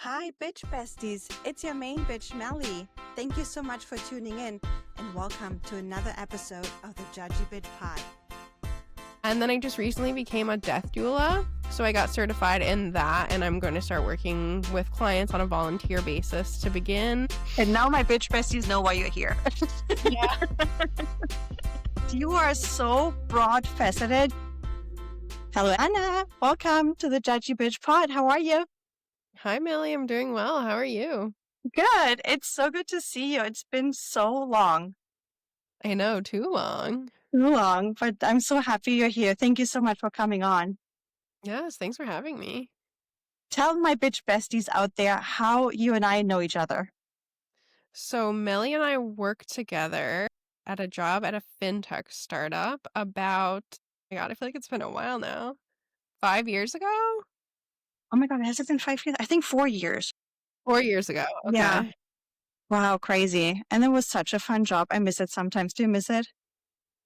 Hi, bitch besties. It's your main bitch, Melli. Thank you so much for tuning in and welcome to another episode of the Judgy Bitch Pod. And then I just recently became a death doula. So I got certified in that, and I'm going to start working with clients on a volunteer basis to begin. And now my bitch besties know why you're here. Yeah. You are so broad-faceted. Hello, Anna. Welcome to the Judgy Bitch Pod. How are you? Hi, Melli. I'm doing well. How are you? Good. It's so good to see you. It's been so long. I know, too long. Too long, but I'm so happy you're here. Thank you so much for coming on. Yes, thanks for having me. Tell my bitch besties out there how you and I know each other. So Melli and I worked together at a job at a fintech startup about, my God, I feel like it's been a while now. 5 years ago? Oh my God, has it been 5 years? I think 4 years. 4 years ago. Okay. Yeah. Wow, crazy. And it was such a fun job. I miss it sometimes. Do you miss it?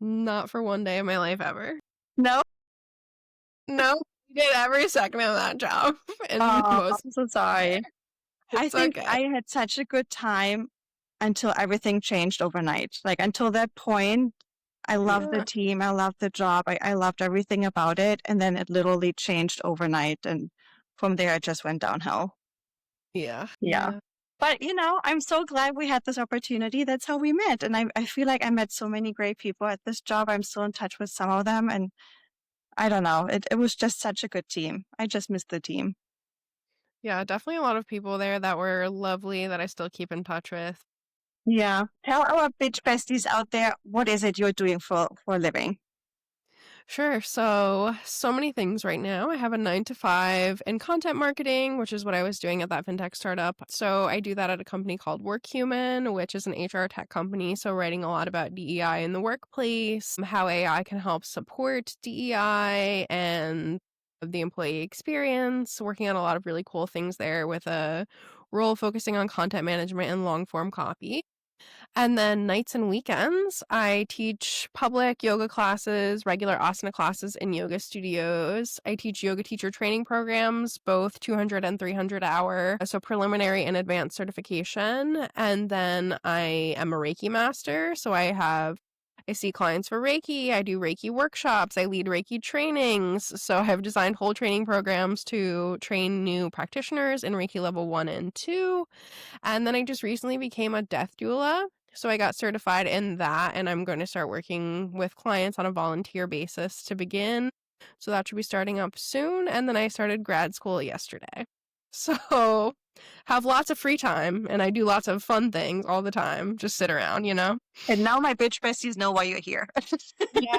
Not for one day of my life ever. No? No, we did every second of that job. And I'm so sorry. I It's think okay. I had such a good time until everything changed overnight. Like until that point, I loved the team. I loved the job. I loved everything about it. And then it literally changed overnight. And from there, it just went downhill. Yeah. But, I'm so glad we had this opportunity. That's how we met. And I feel like I met so many great people at this job. I'm still in touch with some of them. And I don't know. It was just such a good team. I just missed the team. Yeah, definitely a lot of people there that were lovely that I still keep in touch with. Yeah. Tell our bitch besties out there, what is it you're doing for a living? Sure. So many things right now. I have a 9 to 5 in content marketing, which is what I was doing at that fintech startup. So I do that at a company called WorkHuman, which is an HR tech company. So writing a lot about DEI in the workplace, how AI can help support DEI and the employee experience, working on a lot of really cool things there with a role focusing on content management and long form copy. And then nights and weekends, I teach public yoga classes, regular asana classes in yoga studios. I teach yoga teacher training programs, both 200 and 300 hour, so preliminary and advanced certification. And then I am a Reiki master, so I see clients for Reiki. I do Reiki workshops. I lead Reiki trainings. So I have designed whole training programs to train new practitioners in Reiki level 1 and 2. And then I just recently became a death doula. So I got certified in that, and I'm going to start working with clients on a volunteer basis to begin. So that should be starting up soon. And then I started grad school yesterday. So have lots of free time, and I do lots of fun things all the time. Just sit around, And now my bitch besties know why you're here. Yeah.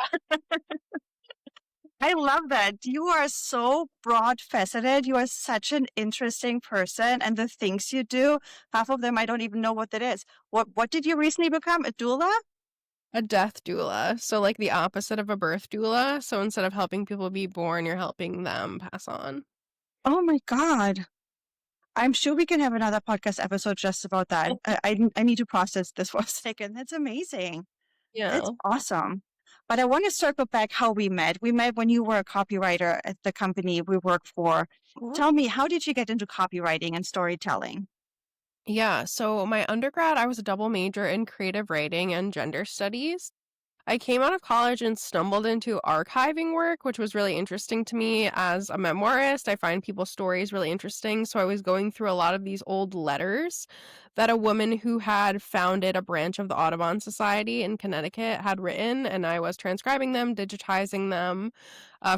I love that. You are so broad-faceted. You are such an interesting person. And the things you do, half of them, I don't even know what that is. What did you recently become? A doula? A death doula. So like the opposite of a birth doula. So instead of helping people be born, you're helping them pass on. Oh my God. I'm sure we can have another podcast episode just about that. I need to process this for a second. That's amazing. Yeah. That's awesome. But I want to circle back how we met. We met when you were a copywriter at the company we work for. Tell me, how did you get into copywriting and storytelling? Yeah, so my undergrad, I was a double major in creative writing and gender studies. I came out of college and stumbled into archiving work, which was really interesting to me as a memoirist. I find people's stories really interesting. So I was going through a lot of these old letters that a woman who had founded a branch of the Audubon Society in Connecticut had written, and I was transcribing them, digitizing them.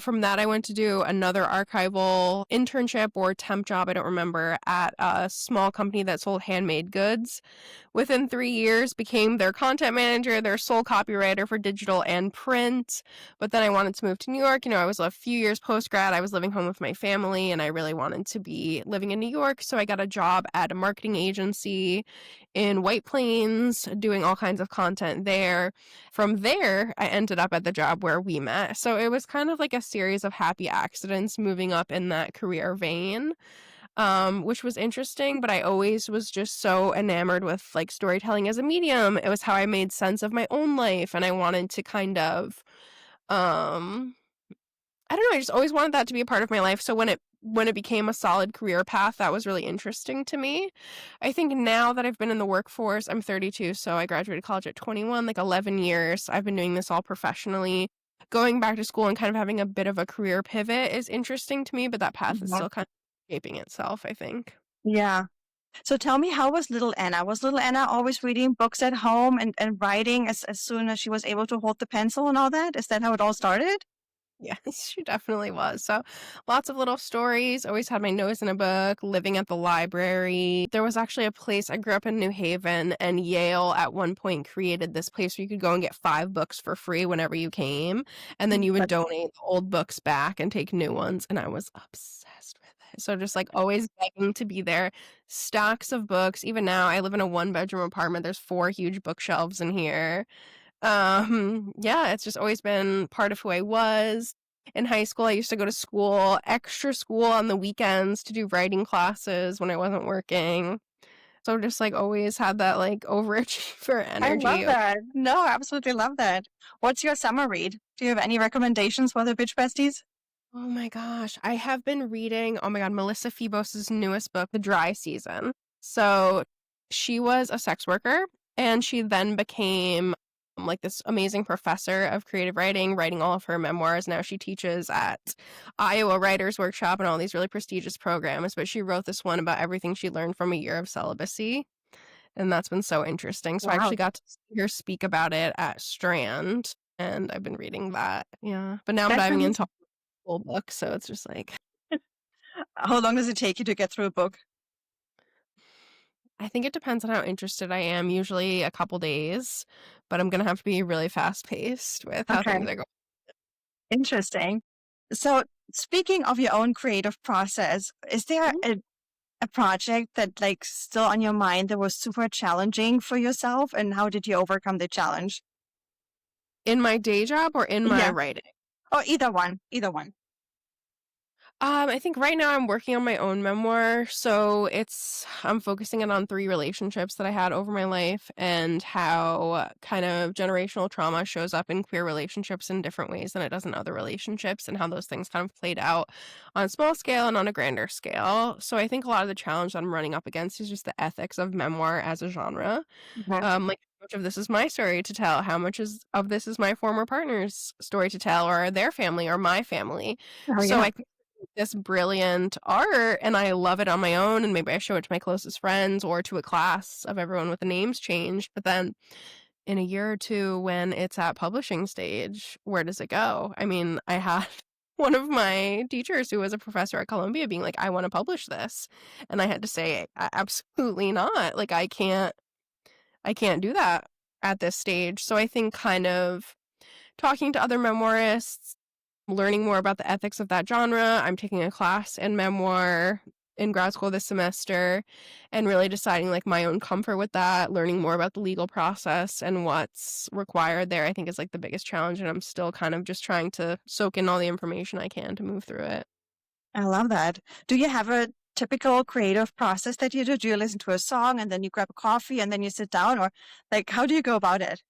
From that, I went to do another archival internship or temp job, I don't remember, at a small company that sold handmade goods. Within 3 years, became their content manager, their sole copywriter for digital and print. But then I wanted to move to New York. I was a few years post-grad. I was living home with my family, and I really wanted to be living in New York. So I got a job at a marketing agency in White Plains, doing all kinds of content there. From there, I ended up at the job where we met. So it was kind of like a series of happy accidents moving up in that career vein. Which was interesting, but I always was just so enamored with like storytelling as a medium. It was how I made sense of my own life, and I wanted to kind of, I don't know, I just always wanted that to be a part of my life. So when it when it became a solid career path, that was really interesting to me. I think now that I've been in the workforce, I'm 32, so I graduated college at 21, like 11 years. I've been doing this all professionally. Going back to school and kind of having a bit of a career pivot is interesting to me, but that path is Mhm. still kind of shaping itself, I think. Yeah. So tell me, how was little Anna? Was little Anna always reading books at home and writing as soon as she was able to hold the pencil and all that? Is that how it all started? Yes, she definitely was. So lots of little stories, always had my nose in a book, living at the library. There was actually a place, I grew up in New Haven, and Yale at one point created this place where you could go and get 5 books for free whenever you came. And then you would But donate the old books back and take new ones. And I was obsessed with it. So just like always begging to be there. Stacks of books. Even now, I live in a 1-bedroom apartment. There's 4 huge bookshelves in here. Yeah, it's just always been part of who I was. In high school, I used to go to school, extra school on the weekends to do writing classes when I wasn't working. So just like always had that like overachiever I love energy. that. No, I absolutely love that. What's your summer read? Do you have any recommendations for the bitch besties? Oh my gosh. I have been reading, oh my God, Melissa Febos's newest book, The Dry Season. So she was a sex worker and she then became like this amazing professor of creative writing, writing all of her memoirs. Now she teaches at Iowa Writers Workshop and all these really prestigious programs. But she wrote this one about everything she learned from a year of celibacy. And that's been so interesting. So I Wow, actually got to see her speak about it at Strand. And I've been reading that. Yeah. But now I'm that diving sounds. into full book, so it's just like How long does it take you to get through a book? I think it depends on how interested I am, usually a couple days, but I'm gonna have to be really fast paced with how things Okay, are going. interesting. So, speaking of your own creative process, is there a project that like still on your mind that was super challenging for yourself, and how did you overcome the challenge? In my day job or in my Yeah. writing? Oh, either one. Either one. I think right now I'm working on my own memoir, so I'm focusing it on 3 relationships that I had over my life and how kind of generational trauma shows up in queer relationships in different ways than it does in other relationships, and how those things kind of played out on a small scale and on a grander scale. So I think a lot of the challenge that I'm running up against is just the ethics of memoir as a genre. Mhm. Like how much of this is my story to tell, how much of this is my former partner's story to tell, or their family, or my family. Oh So yeah. I this brilliant art and I love it on my own and maybe I show it to my closest friends or to a class of everyone with the names changed. But then in a year or two when it's at publishing stage, where does it go? I mean, I had one of my teachers who was a professor at Columbia being like, I want to publish this. And I had to say, absolutely not. Like I can't do that at this stage. So I think kind of talking to other memoirists, learning more about the ethics of that genre. I'm taking a class in memoir in grad school this semester and really deciding like my own comfort with that, learning more about the legal process and what's required there, I think is like the biggest challenge. And I'm still kind of just trying to soak in all the information I can to move through it. I love that. Do you have a typical creative process that you do? Do you listen to a song and then you grab a coffee and then you sit down, or like how do you go about it?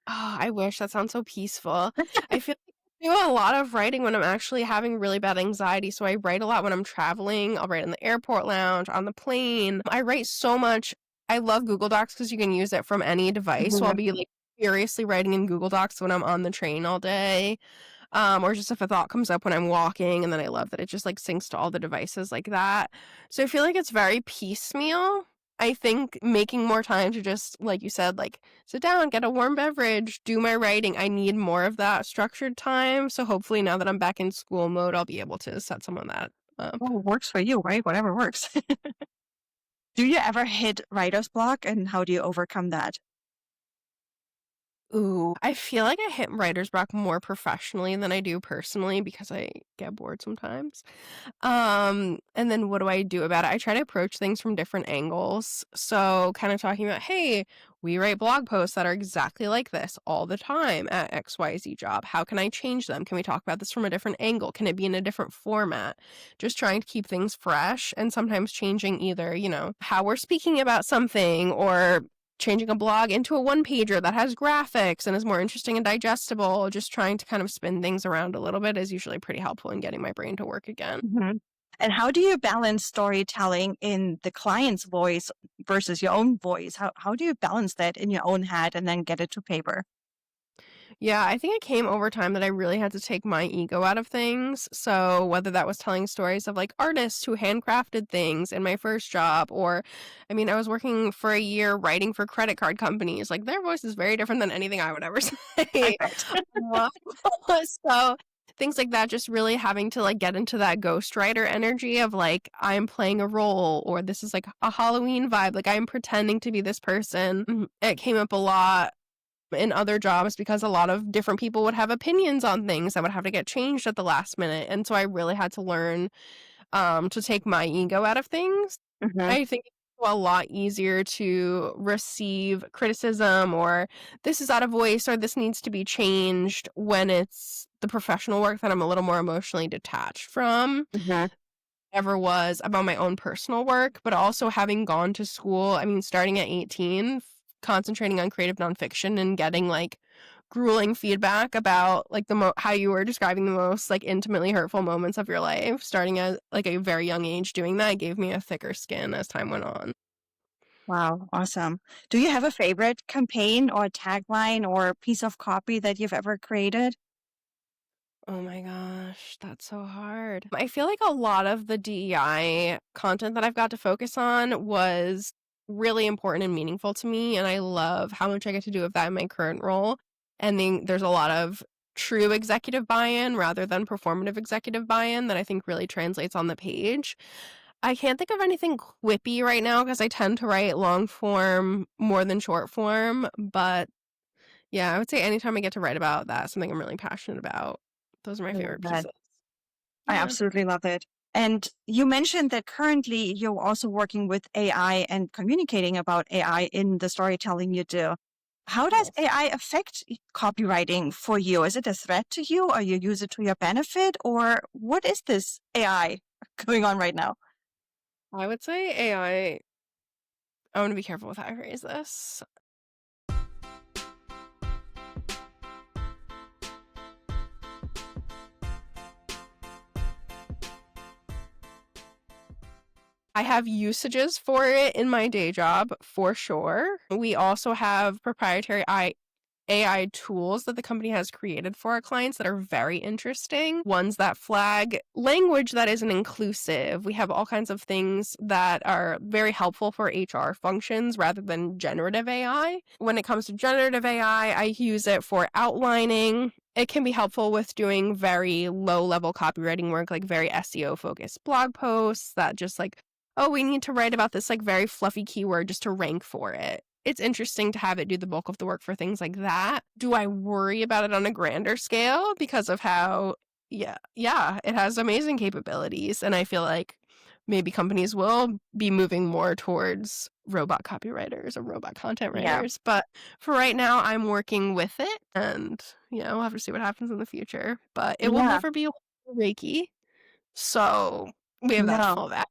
Oh, I wish that sounds so peaceful. I feel like I do a lot of writing when I'm actually having really bad anxiety. So I write a lot when I'm traveling. I'll write in the airport lounge, on the plane. I write so much. I love Google Docs because you can use it from any device. So I'll Mhm. be like furiously writing in Google Docs when I'm on the train all day. Or just if a thought comes up when I'm walking, and then I love that it just like syncs to all the devices like that. So I feel like it's very piecemeal. I think making more time to just, like you said, like sit down, get a warm beverage, do my writing. I need more of that structured time. So hopefully now that I'm back in school mode, I'll be able to set some of that up. Oh, works for you, right? Whatever works. Do you ever hit writer's block, and how do you overcome that? Ooh, I feel like I hit writer's block more professionally than I do personally because I get bored sometimes. And then what do I do about it? I try to approach things from different angles. So kind of talking about, hey, we write blog posts that are exactly like this all the time at XYZ job. How can I change them? Can we talk about this from a different angle? Can it be in a different format? Just trying to keep things fresh and sometimes changing either, how we're speaking about something or changing a blog into a one-pager that has graphics and is more interesting and digestible. Just trying to kind of spin things around a little bit is usually pretty helpful in getting my brain to work again. Mhm. And how do you balance storytelling in the client's voice versus your own voice? How do you balance that in your own head and then get it to paper? Yeah, I think it came over time that I really had to take my ego out of things. So whether that was telling stories of like artists who handcrafted things in my first job, or I mean, I was working for a year writing for credit card companies. Like their voice is very different than anything I would ever I say. bet. Wow. So things like that, just really having to like get into that ghostwriter energy of like I'm playing a role, or this is like a Halloween vibe, like I'm pretending to be this person. It came up a lot in other jobs because a lot of different people would have opinions on things that would have to get changed at the last minute. And so I really had to learn to take my ego out of things. Hmm. I think it's a lot easier to receive criticism or this is out of voice or this needs to be changed when it's the professional work that I'm a little more emotionally detached from Hmm. ever was about my own personal work, but also having gone to school, I mean, starting at 18, concentrating on creative nonfiction and getting like grueling feedback about like how you were describing the most like intimately hurtful moments of your life, starting at like a very young age doing that gave me a thicker skin as time went on. Wow, awesome. Do you have a favorite campaign or tagline or piece of copy that you've ever created? Oh my gosh, that's so hard. I feel like a lot of the DEI content that I've got to focus on was really important and meaningful to me, and I love how much I get to do of that in my current role. And then there's a lot of true executive buy-in rather than performative executive buy-in that I think really translates on the page. I can't think of anything quippy right now because I tend to write long form more than short form, but yeah, I would say anytime I get to write about that, something I'm really passionate about, those are my I love favorite that. pieces. I Yeah. absolutely love it. And you mentioned that currently you're also working with AI and communicating about AI in the storytelling you do. How does Yes. AI affect copywriting for you? Is it a threat to you, or you use it to your benefit, or what is this AI going on right now? I would say I want to be careful with how I phrase this. I have usages for it in my day job for sure. We also have proprietary AI tools that the company has created for our clients that are very interesting. Ones that flag language that isn't inclusive. We have all kinds of things that are very helpful for HR functions rather than generative AI. When it comes to generative AI, I use it for outlining. It can be helpful with doing very low level copywriting work, like very SEO focused blog posts that just like, oh, we need to write about this like very fluffy keyword just to rank for it. It's interesting to have it do the bulk of the work for things like that. Do I worry about it on a grander scale because of how yeah, it has amazing capabilities, and I feel like maybe companies will be moving more towards robot copywriters or robot content Yeah. writers, but for right now I'm working with it and yeah, we'll have to see what happens in the future, but it will Yeah. never be Reiki. So, we have that to No. fall back.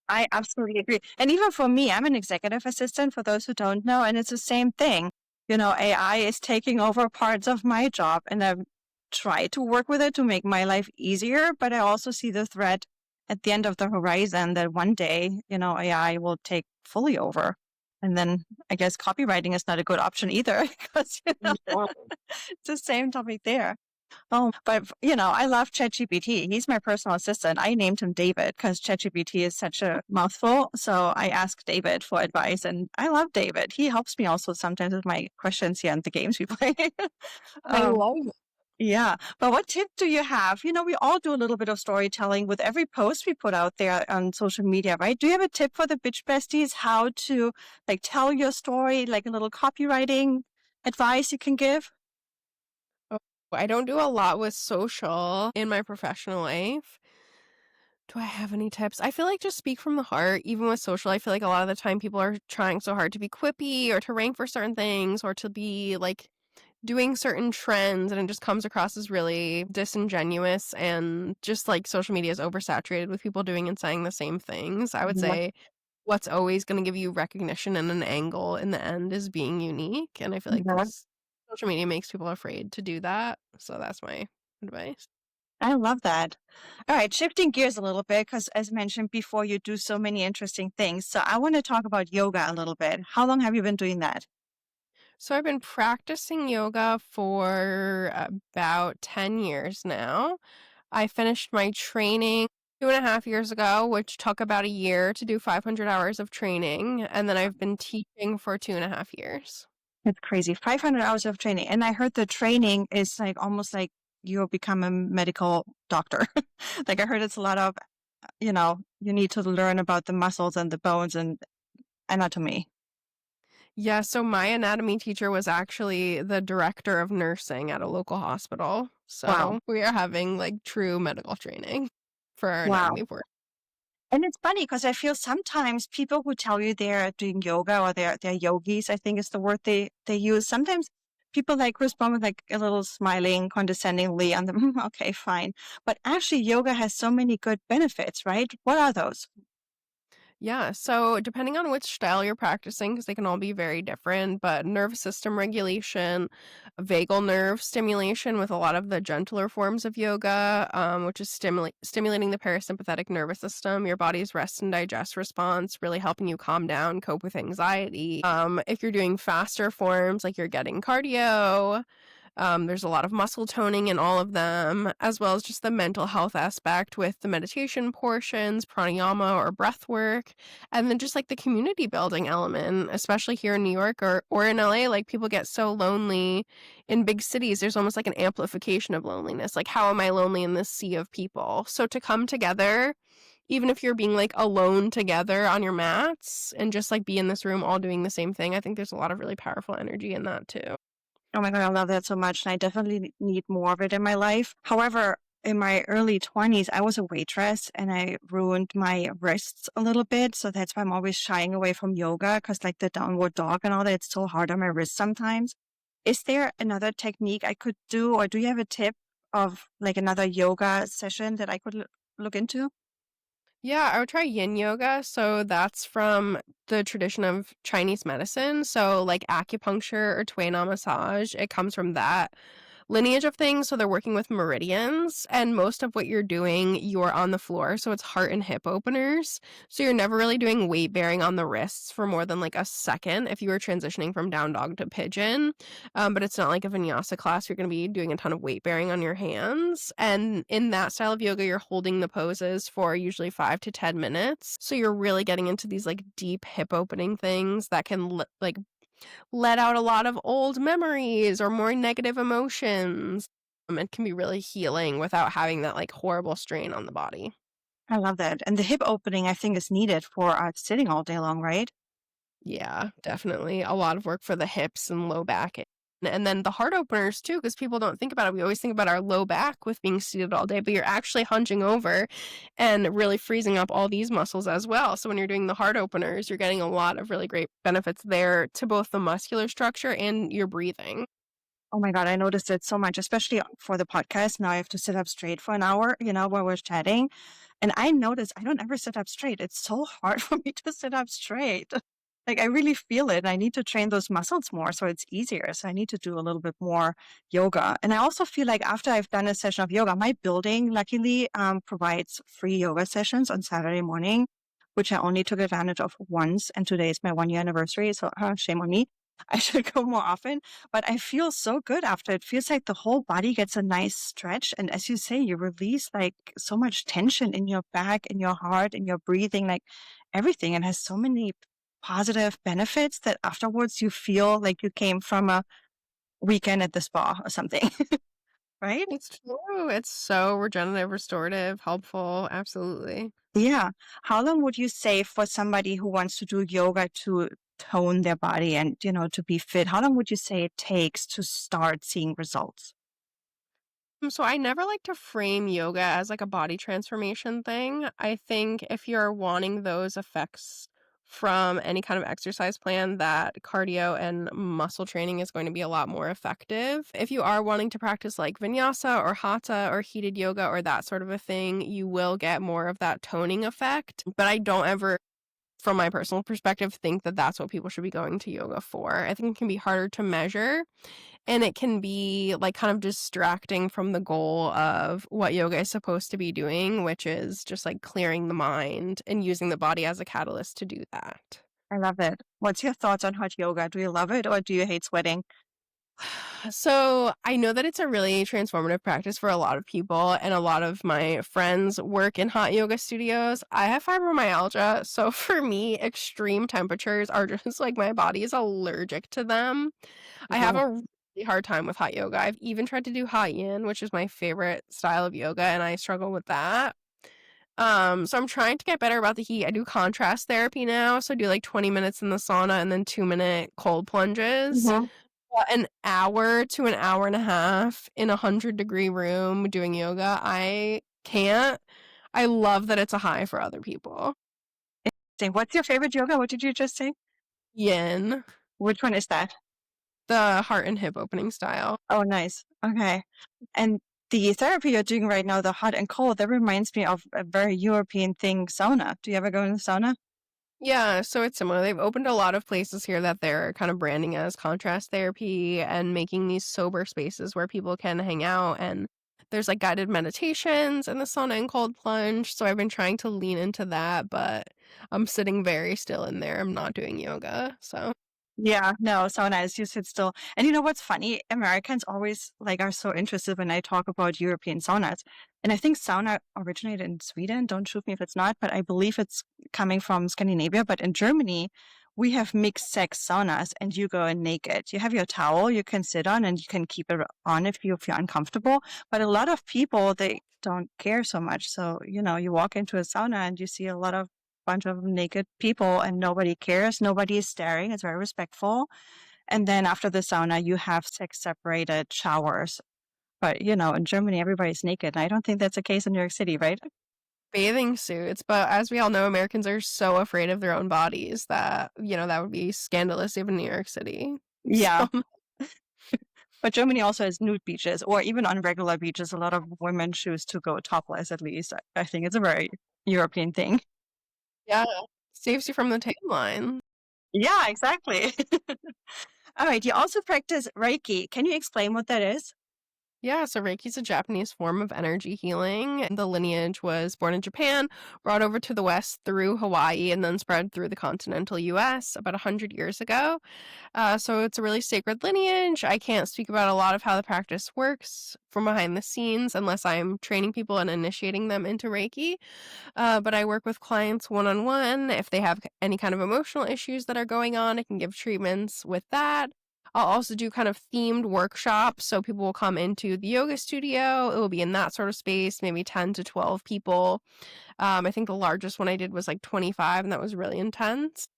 I absolutely agree. And even for me, I'm an executive assistant for those who don't know, and it's the same thing. AI is taking over parts of my job, and I've tried to work with it to make my life easier, but I also see the threat at the end of the horizon that one day, AI will take fully over. And then I guess copywriting is not a good option either because, Yeah. it's the same topic there. Oh, but I love ChatGPT. He's my personal assistant. I named him David because ChatGPT is such a mouthful. So I ask David for advice, and I love David. He helps me also sometimes with my questions here and the games we play. I um, love it. yeah. But what tip do you have? We all do a little bit of storytelling with every post we put out there on social media, right? Do you have a tip for the bitch besties how to like tell your story, like a little copywriting advice you can give? Oh, I don't do a lot with social in my professional life. Do I have any tips? I feel like just speak from the heart. Even with social, I feel like a lot of the time people are trying so hard to be quippy or to rank for certain things or to be like doing certain trends, and it just comes across as really disingenuous, and just like social media is oversaturated with people doing and saying the same things. I would Yeah. say what's always going to give you recognition and an angle in the end is being unique, and I feel like social media makes people afraid to do that. So that's my advice. I love that. All right, shifting gears a little bit, because as mentioned before, you do so many interesting things. So I want to talk about yoga a little bit. How long have you been doing that? So I've been practicing yoga for about 10 years now. I finished my training 2.5 years ago, which took about a year to do 500 hours of training. And then I've been teaching for 2.5 years. It's crazy. 500 hours of training. And I heard the training is like almost like you'll become a medical doctor. Like I heard it's a lot of, you need to learn about the muscles and the bones and anatomy. Yeah, so my anatomy teacher was actually the director of nursing at a local hospital. Wow. So we are having like true medical training for our Wow. anatomy work. And it's funny because I feel sometimes people who tell you they're doing yoga or they're yogis, I think is the word they use. Sometimes people like respond with like a little smiling condescendingly on them. Okay, fine. But actually yoga has so many good benefits, right? What are those? Yeah, so depending on which style you're practicing, because they can all be very different, but nervous system regulation, vagal nerve stimulation with a lot of the gentler forms of yoga, which is stimulating the parasympathetic nervous system, your body's rest and digest response, really helping you calm down, cope with anxiety. If you're doing faster forms, like you're getting cardio, there's a lot of muscle toning in all of them, as well as just the mental health aspect with the meditation portions, pranayama or breath work, and then just like the community building element, especially here in New York or in LA. Like people get so lonely in big cities. There's almost like an amplification of loneliness. Like, how am I lonely in this sea of people? So to come together, even if you're being like alone together on your mats and just like be in this room all doing the same thing, I think there's a lot of really powerful energy in that too. Oh my God, I love that so much. And I definitely need more of it in my life. However, in my early 20s, I was a waitress and I ruined my wrists a little bit. So that's why I'm always shying away from yoga because, like, the downward dog and all that, it's so hard on my wrist sometimes. Is there another technique I could do, or do you have a tip of like another yoga session that I could look into? Yeah, I would try yin yoga. So that's from the tradition of Chinese medicine. So like acupuncture or Tui na massage, it comes from that lineage of things. So they're working with meridians, and most of what you're doing, you're on the floor. So it's heart and hip openers. So you're never really doing weight bearing on the wrists for more than like a second if you were transitioning from down dog to pigeon. But it's not like a vinyasa class. You're going to be doing a ton of weight bearing on your hands. And in that style of yoga, you're holding the poses for usually 5 to 10 minutes. So you're really getting into these like deep hip opening things that can like let out a lot of old memories or more negative emotions. It can be really healing without having that like horrible strain on the body. I love that. And the hip opening, I think, is needed for sitting all day long, right? Yeah, definitely. A lot of work for the hips and low back. And then the heart openers too, because people don't think about it. We always think about our low back with being seated all day, but you're actually hunching over and really freezing up all these muscles as well. So when you're doing the heart openers, you're getting a lot of really great benefits there to both the muscular structure and your breathing. Oh my God, I noticed it so much, especially for the podcast. Now I have to sit up straight for an hour, while we're chatting. And I notice I don't ever sit up straight. It's so hard for me to sit up straight. Like I really feel it. I need to train those muscles more so it's easier. So I need to do a little bit more yoga. And I also feel like after I've done a session of yoga, my building luckily provides free yoga sessions on Saturday morning, which I only took advantage of once. And today is my 1 year anniversary. So shame on me. I should go more often, but I feel so good after. It feels like the whole body gets a nice stretch. And as you say, you release like so much tension in your back, in your heart, in your breathing, like everything. And has so many positive benefits that afterwards you feel like you came from a weekend at the spa or something, right? It's true. It's so regenerative, restorative, helpful. Absolutely. Yeah. How long would you say for somebody who wants to do yoga to tone their body and, to be fit? How long would you say it takes to start seeing results? So I never like to frame yoga as like a body transformation thing. I think if you're wanting those effects from any kind of exercise plan, that cardio and muscle training is going to be a lot more effective. If you are wanting to practice like vinyasa or hatha or heated yoga or that sort of a thing, you will get more of that toning effect. But I don't ever from my personal perspective, think that that's what people should be going to yoga for. I think it can be harder to measure and it can be like kind of distracting from the goal of what yoga is supposed to be doing, which is just like clearing the mind and using the body as a catalyst to do that. I love it. What's your thoughts on hot yoga? Do you love it or do you hate sweating? So I know that it's a really transformative practice for a lot of people, and a lot of my friends work in hot yoga studios. I have fibromyalgia, so for me, extreme temperatures are just like my body is allergic to them. I have Oh, a really hard time with hot yoga. I've even tried to do hot yin, which is my favorite style of yoga, and I struggle with that. So I'm trying to get better about the heat. I do contrast therapy now, so I do like 20 minutes in the sauna and then 2-minute cold plunges. mhm. An hour to an hour and a half in a 100-degree room doing yoga, I can't. I love that it's a high for other people. What's your favorite yoga? What did you just say? Yin, Which one is that? the heart and hip opening style. Oh, nice. Okay. And the therapy you're doing right now, the hot and cold, that reminds me of a very European thing, sauna. Do you ever go in the sauna? Yeah, so it's similar. They've opened a lot of places here that they're kind of branding as contrast therapy and making these sober spaces where people can hang out, and there's like guided meditations and the sauna and cold plunge. So I've been trying to lean into that, but I'm sitting very still in there. I'm not doing yoga. So Yeah, no, so nice. You sit still. And you know what's funny? Americans always like are so interested when I talk about European saunas. And I think sauna originated in Sweden. Don't shoot me if it's not, but I believe it's coming from Scandinavia. But in Germany, we have mixed sex saunas and you go in naked. You have your towel you can sit on and you can keep it on if you feel uncomfortable. But a lot of people, they don't care so much. So, you walk into a sauna and you see a lot of bunch of naked people and nobody cares. Nobody is staring. It's very respectful. And then after the sauna, you have sex separated showers. But, in Germany, everybody's naked. And I don't think that's the case in New York City, right? bathing suits, but as we all know, Americans are so afraid of their own bodies that, that would be scandalous even in New York City. Yeah. So But Germany also has nude beaches, or even on regular beaches, a lot of women choose to go topless, at least. I think it's a very European thing. yeah, saves you from the tan line. Yeah, exactly. All right. You also practice Reiki. Can you explain what that is? Yeah, so Reiki's a Japanese form of energy healing. The lineage was born in Japan, brought over to the West through Hawaii, and then spread through the continental US about 100 years ago. So it's a really sacred lineage. I can't speak about a lot of how the practice works from behind the scenes unless I'm training people and initiating them into Reiki. But I work with clients one on one. If they have any kind of emotional issues that are going on, I can give treatments with that. I'll also do kind of themed workshops. So people will come into the yoga studio. It will be in that sort of space, maybe 10 to 12 people. I think the largest one I did was like 25, and that was really intense.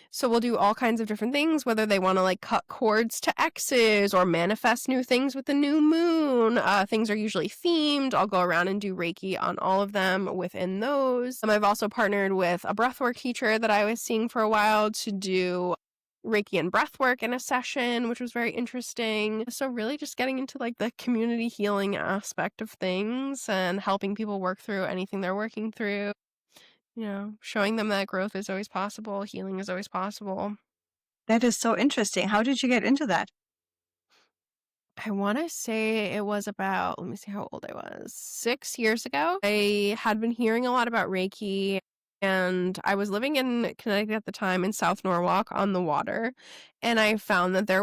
So we'll do all kinds of different things, whether they want to like cut cords to X's or manifest new things with the new moon. Things are usually themed. I'll go around and do Reiki on all of them within those. I've also partnered with a breathwork teacher that I was seeing for a while to do Reiki and breathwork in a session, which was very interesting. So really just getting into like the community healing aspect of things and helping people work through anything they're working through. Showing them that growth is always possible, healing is always possible. That is so interesting. How did you get into that? I want to say it was about, let me see how old I was, 6 years ago. I had been hearing a lot about Reiki, and I was living in Connecticut at the time in South Norwalk on the water. And I found that they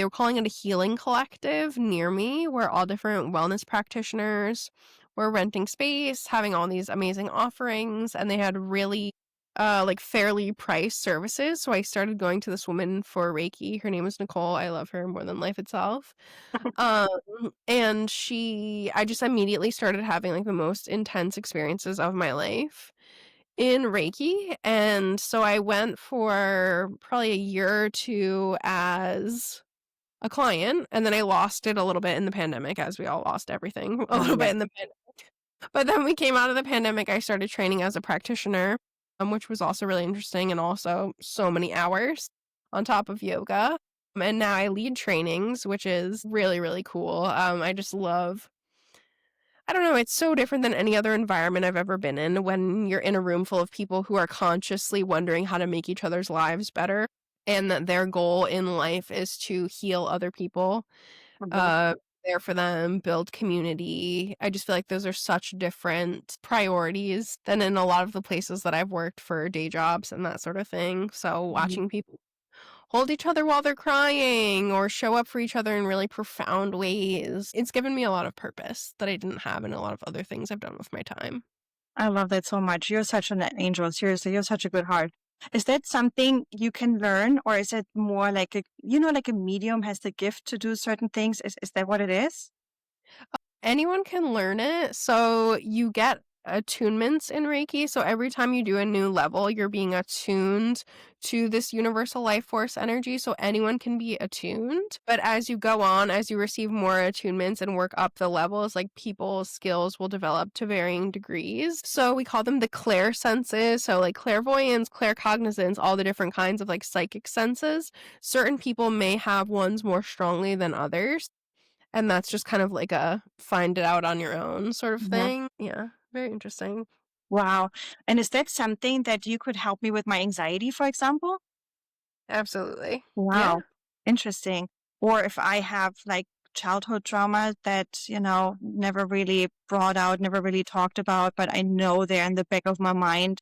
were calling it a healing collective near me where all different wellness practitioners were renting space, having all these amazing offerings, and they had really like fairly priced services. So I started going to this woman for Reiki. Her name is Nicole. I love her more than life itself. Um, and I just immediately started having like the most intense experiences of my life in Reiki. And so I went for probably a year or two as a client, and then I lost it a little bit in the pandemic, as we all lost everything a little Yeah. bit in the pandemic. But then we came out of the pandemic, I started training as a practitioner, which was also really interesting and also so many hours on top of yoga. And now I lead trainings, which is really, really cool. I I don't know, it's so different than any other environment I've ever been in when you're in a room full of people who are consciously wondering how to make each other's lives better and that their goal in life is to heal other people, Mhm. uh, there for them, build community. I just feel like those are such different priorities than in a lot of the places that I've worked for day jobs and that sort of thing. So Mhm. watching people hold each other while they're crying or show up for each other in really profound ways. It's given me a lot of purpose that I didn't have in a lot of other things I've done with my time. I love that so much. You're such an angel. Seriously, you have such a good heart. Is that something you can learn, or is it more like like a medium has the gift to do certain things? Is that what it is? Anyone can learn it. So you get attunements in Reiki. So every time you do a new level, you're being attuned to this universal life force energy. So anyone can be attuned. But as you go on, as you receive more attunements and work up the levels, like people's skills will develop to varying degrees. So we call them the clair senses. So like clairvoyance, claircognizance, all the different kinds of like psychic senses. Certain people may have ones more strongly than others. And that's just kind of like a find it out on your own sort of Mhm. thing. Yeah, very interesting. Wow. And is that something that you could help me with my anxiety, for example? Absolutely. Yeah, Wow. Interesting. Or if I have like childhood trauma that, never really brought out, never really talked about, but I know they're in the back of my mind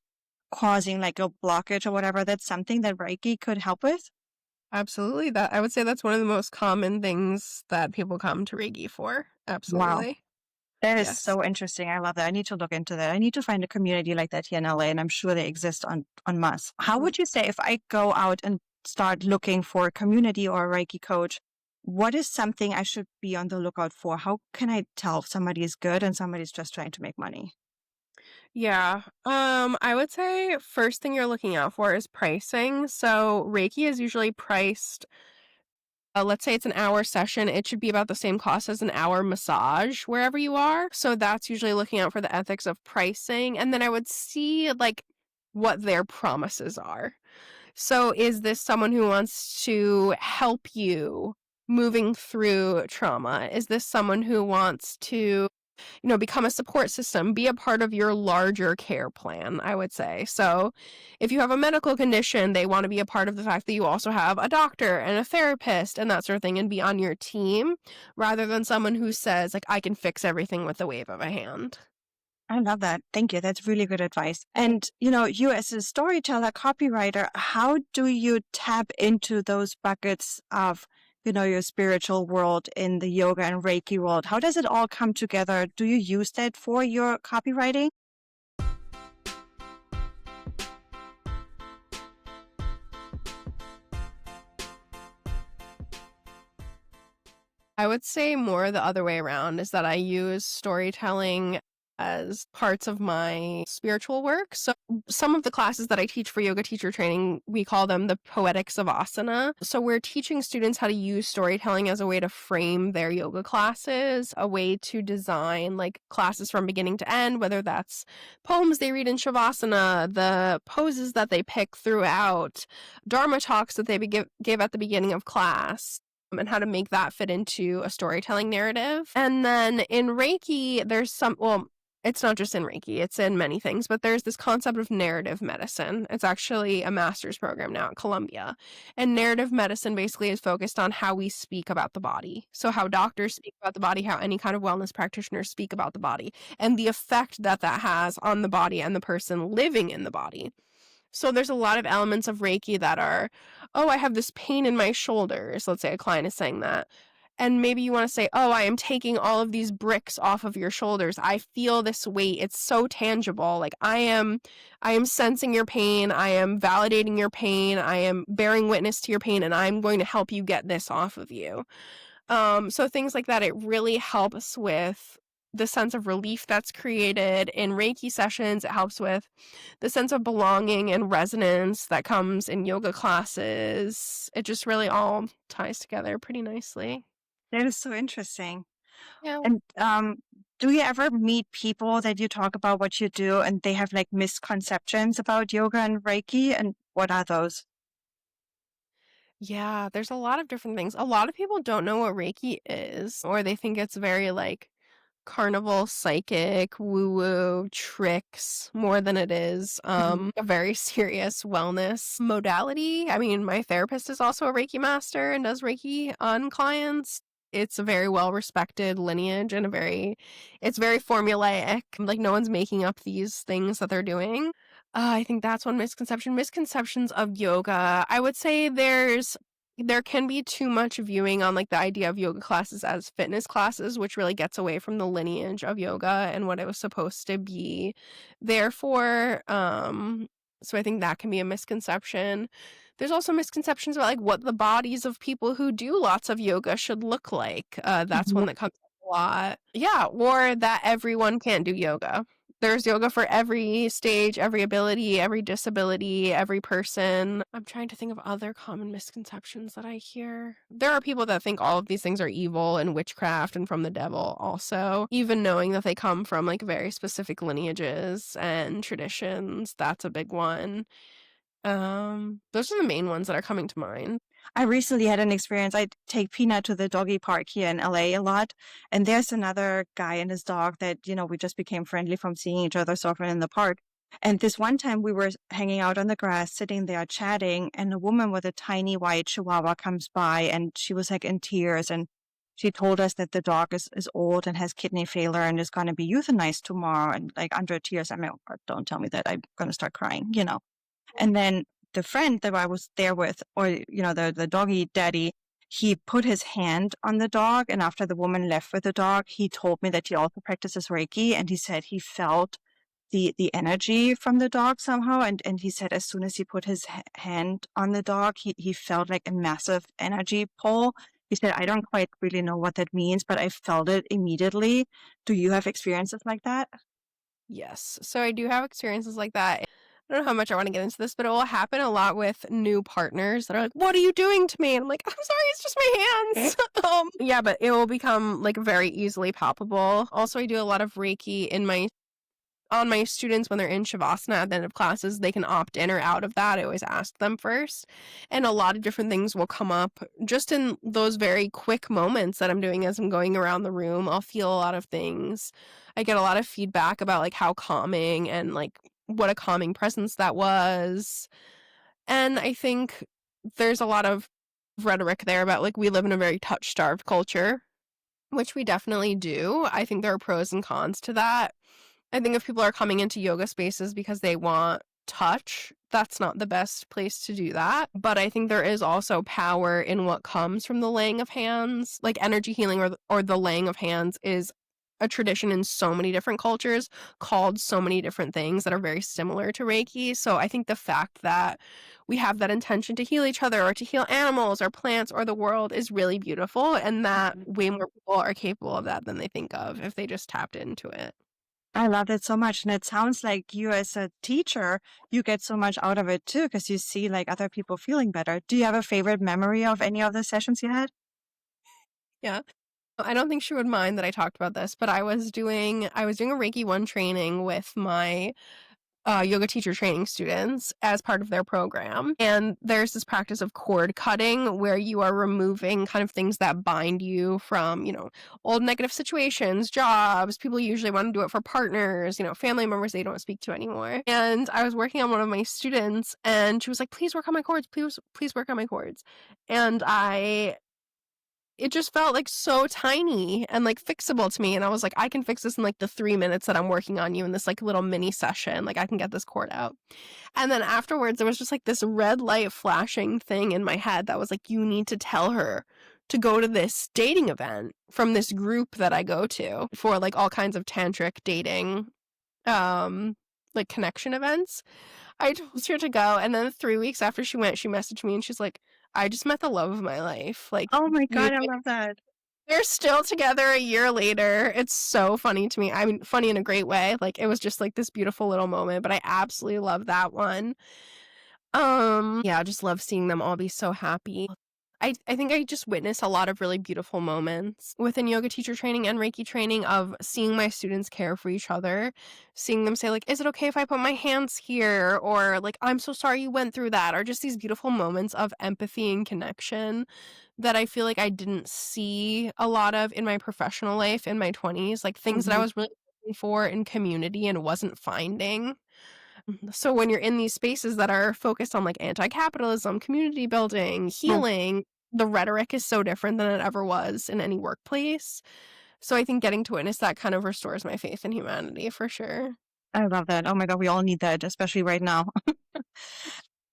causing like a blockage or whatever, that's something that Reiki could help with? absolutely. That I would say that's one of the most common things that people come to Reiki for. Wow. Absolutely. That is Yes. so interesting. I love that. I need to look into that. I need to find a community like that here in LA, and I'm sure they exist on Mass. How Mhm. would you say if I go out and start looking for a community or a Reiki coach, what is something I should be on the lookout for? How can I tell if somebody is good and somebody's just trying to make money? Yeah. I would say first thing you're looking out for is pricing. So Reiki is usually priced. Let's say it's an hour session, it should be about the same cost as an hour massage wherever you are. So that's usually looking out for the ethics of pricing. And then I would see like what their promises are. So is this someone who wants to help you moving through trauma? Is this someone who wants to become a support system, be a part of your larger care plan, I would say. So, if you have a medical condition, they want to be a part of the fact that you also have a doctor and a therapist and that sort of thing and be on your team rather than someone who says, like, I can fix everything with the wave of a hand. I love that. Thank you. That's really good advice. And, you as a storyteller, copywriter, how do you tap into those buckets of, your spiritual world in the yoga and Reiki world? How does it all come together? Do you use that for your copywriting? I would say more the other way around is that I use storytelling as parts of my spiritual work. So some of the classes that I teach for yoga teacher training, we call them the poetic savasana. So we're teaching students how to use storytelling as a way to frame their yoga classes, a way to design like classes from beginning to end, whether that's poems they read in shavasana, the poses that they pick throughout, dharma talks that they give at the beginning of class and how to make that fit into a storytelling narrative. And then in Reiki, it's not just in Reiki, it's in many things, but there's this concept of narrative medicine. It's actually a master's program now at Columbia. And narrative medicine basically is focused on how we speak about the body. So, how doctors speak about the body, how any kind of wellness practitioners speak about the body, and the effect that that has on the body and the person living in the body. So there's a lot of elements of Reiki that are, oh, I have this pain in my shoulders. Let's say a client is saying that. And maybe you want to say, oh, I am taking all of these bricks off of your shoulders. I feel this weight. It's so tangible. Like I am sensing your pain. I am validating your pain. I am bearing witness to your pain and I'm going to help you get this off of you. So things like that, it really helps with the sense of relief that's created in Reiki sessions. It helps with the sense of belonging and resonance that comes in yoga classes. It just really all ties together pretty nicely. That is so interesting. Yeah. And do you ever meet people that you talk about what you do and they have like misconceptions about yoga and Reiki? And what are those? Yeah, there's a lot of different things. A lot of people don't know what Reiki is, or they think it's very like carnival, psychic, woo-woo, tricks more than it is a very serious wellness modality. I mean, my therapist is also a Reiki master and does Reiki on clients. It's a very well-respected lineage and it's very formulaic. Like, no one's making up these things that they're doing. I think that's one misconception. Misconceptions of yoga. I would say there can be too much viewing on, like, the idea of yoga classes as fitness classes, which really gets away from the lineage of yoga and what it was supposed to be there for. So I think that can be a misconception. There's also misconceptions about, like, what the bodies of people who do lots of yoga should look like. That's one that comes up a lot. Yeah, or that everyone can't do yoga. There's yoga for every stage, every ability, every disability, every person. I'm trying to think of other common misconceptions that I hear. There are people that think all of these things are evil and witchcraft and from the devil also, even knowing that they come from, like, very specific lineages and traditions. That's a big one. Those are the main ones that are coming to mind. I recently had an experience. I take Peanut to the doggy park here in LA a lot. And there's another guy and his dog that, we just became friendly from seeing each other so often in the park. And this one time we were hanging out on the grass, sitting there chatting, and a woman with a tiny white chihuahua comes by and she was like in tears. And she told us that the dog is old and has kidney failure and is going to be euthanized tomorrow. And like under tears, I mean, "Oh, don't tell me that. I'm going to start crying. And then the friend that I was there with, or, the doggy daddy, he put his hand on the dog. And after the woman left with the dog, he told me that he also practices Reiki. And he said he felt the energy from the dog somehow. And he said as soon as he put his hand on the dog, he felt like a massive energy pull. He said, I don't quite really know what that means, but I felt it immediately. Do you have experiences like that? Yes. So I do have experiences like that. I don't know how much I want to get into this, but it will happen a lot with new partners that are like, "What are you doing to me?" And I'm like, "I'm sorry, it's just my hands." Yeah, but it will become, like, very easily palpable. Also, I do a lot of Reiki on my students when they're in Shavasana at the end of classes. They can opt in or out of that. I always ask them first. And a lot of different things will come up just in those very quick moments that I'm doing as I'm going around the room. I'll feel a lot of things. I get a lot of feedback about, like, how calming and, like, what a calming presence that was. And I think there's a lot of rhetoric there about, like, we live in a very touch-starved culture, which we definitely do. I think there are pros and cons to that. I think if people are coming into yoga spaces because they want touch, that's not the best place to do that. But I think there is also power in what comes from the laying of hands. Like, energy healing or the laying of hands is a tradition in so many different cultures called so many different things that are very similar to Reiki. So I think the fact that we have that intention to heal each other or to heal animals or plants or the world is really beautiful, and that way more people are capable of that than they think of if they just tapped into it. I love it so much. And it sounds like you as a teacher, you get so much out of it too, because you see like other people feeling better. Do you have a favorite memory of any of the sessions you had? Yeah. I don't think she would mind that I talked about this, but I was doing a Reiki 1 training with my yoga teacher training students as part of their program. And there's this practice of cord cutting where you are removing kind of things that bind you from, old negative situations, jobs. People usually want to do it for partners, family members they don't speak to anymore. And I was working on one of my students and she was like, please work on my cords. Please work on my cords. And it just felt, like, so tiny and, like, fixable to me, and I was like, "I can fix this in, like, the 3 minutes that I'm working on you in this, like, little mini session, like, I can get this cord out." And then afterwards, there was just, like, this red light flashing thing in my head that was like, "You need to tell her to go to this dating event from this group that I go to for, like, all kinds of tantric dating, um, like, connection events." I told her to go, and then 3 weeks after she went, she messaged me, and she's like, "I just met the love of my life." Like, Oh my me God, I love that. they're still together a year later. It's so funny to me. I mean, funny in a great way. Like, it was just, like, this beautiful little moment, but I absolutely love that one. Yeah, I just love seeing them all be so happy. I think I just witness a lot of really beautiful moments within yoga teacher training and Reiki training of seeing my students care for each other, seeing them say like, "Is it okay if I put my hands here?" Or like, "I'm so sorry you went through that," or just these beautiful moments of empathy and connection that I feel like I didn't see a lot of in my professional life in my 20s, like things that I Mhm. was really looking for in community and wasn't finding. So when you're in these spaces that are focused on like anti-capitalism, community building, Mm, healing, the rhetoric is so different than it ever was in any workplace. So I think getting to witness that kind of restores my faith in humanity for sure. I love that. Oh my God, we all need that, especially right now.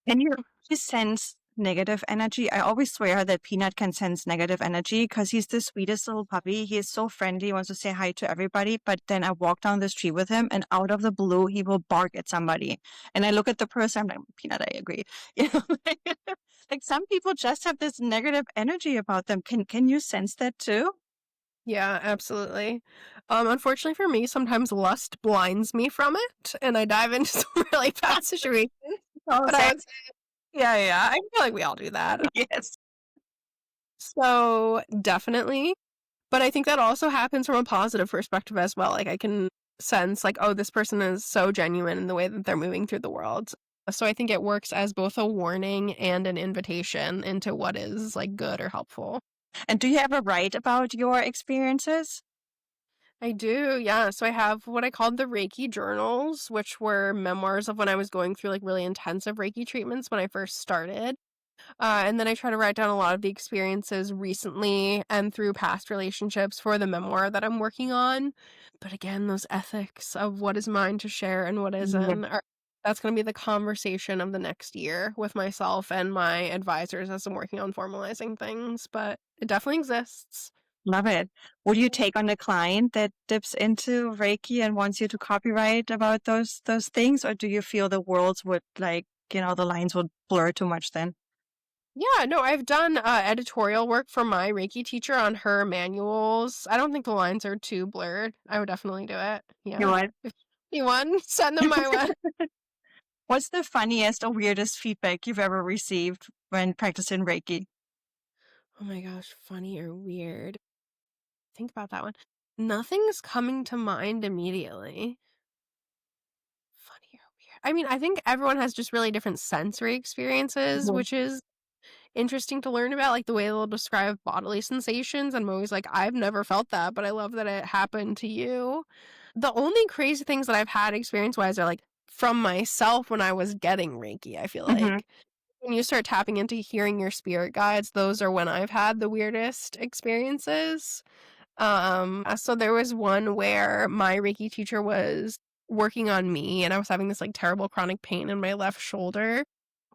Can you just sense negative energy? I always swear that Peanut can sense negative energy because he's the sweetest little puppy. He is so friendly, wants to say hi to everybody. But then I walk down the street with him, and out of the blue, he will bark at somebody. And I look at the person, I'm like, Peanut, I agree. You know, like some people just have this negative energy about them. Can you sense that too? Yeah, absolutely. Unfortunately for me, sometimes lust blinds me from it and I dive into some really bad situations. Oh, But I same. would say, yeah, I feel like we all do that. Yes. So definitely. But I think that also happens from a positive perspective as well. Like I can sense like, oh, this person is so genuine in the way that they're moving through the world. So I think it works as both a warning and an invitation into what is like good or helpful. And do you ever write about your experiences? I do, yeah. So I have what I called the Reiki journals, which were memoirs of when I was going through like really intensive Reiki treatments when I first started. And then I try to write down a lot of the experiences recently and through past relationships for the memoir that I'm working on. But again, those ethics of what is mine to share and what isn't are that's going to be the conversation of the next year with myself and my advisors as I'm working on formalizing things. But it definitely exists. Love it. Would you take on a client that dips into Reiki and wants you to copyright about those things, or do you feel the worlds would like, the lines would blur too much then? Yeah, no, I've done editorial work for my Reiki teacher on her manuals. I don't think the lines are too blurred. I would definitely do it. You know Yeah. what? If you want, send them my way. What's the funniest or weirdest feedback you've ever received when practicing Reiki? Oh my gosh, funny or weird. Think about that one. Nothing's coming to mind immediately. Funny or weird. I mean, I think everyone has just really different sensory experiences, Mhm. which is interesting to learn about, like the way they'll describe bodily sensations. And I'm always like, I've never felt that, but I love that it happened to you. The only crazy things that I've had experience wise are like from myself when I was getting Reiki, I feel Mhm. like. When you start tapping into hearing your spirit guides, those are when I've had the weirdest experiences. So there was one where my Reiki teacher was working on me and I was having this like terrible chronic pain in my left shoulder,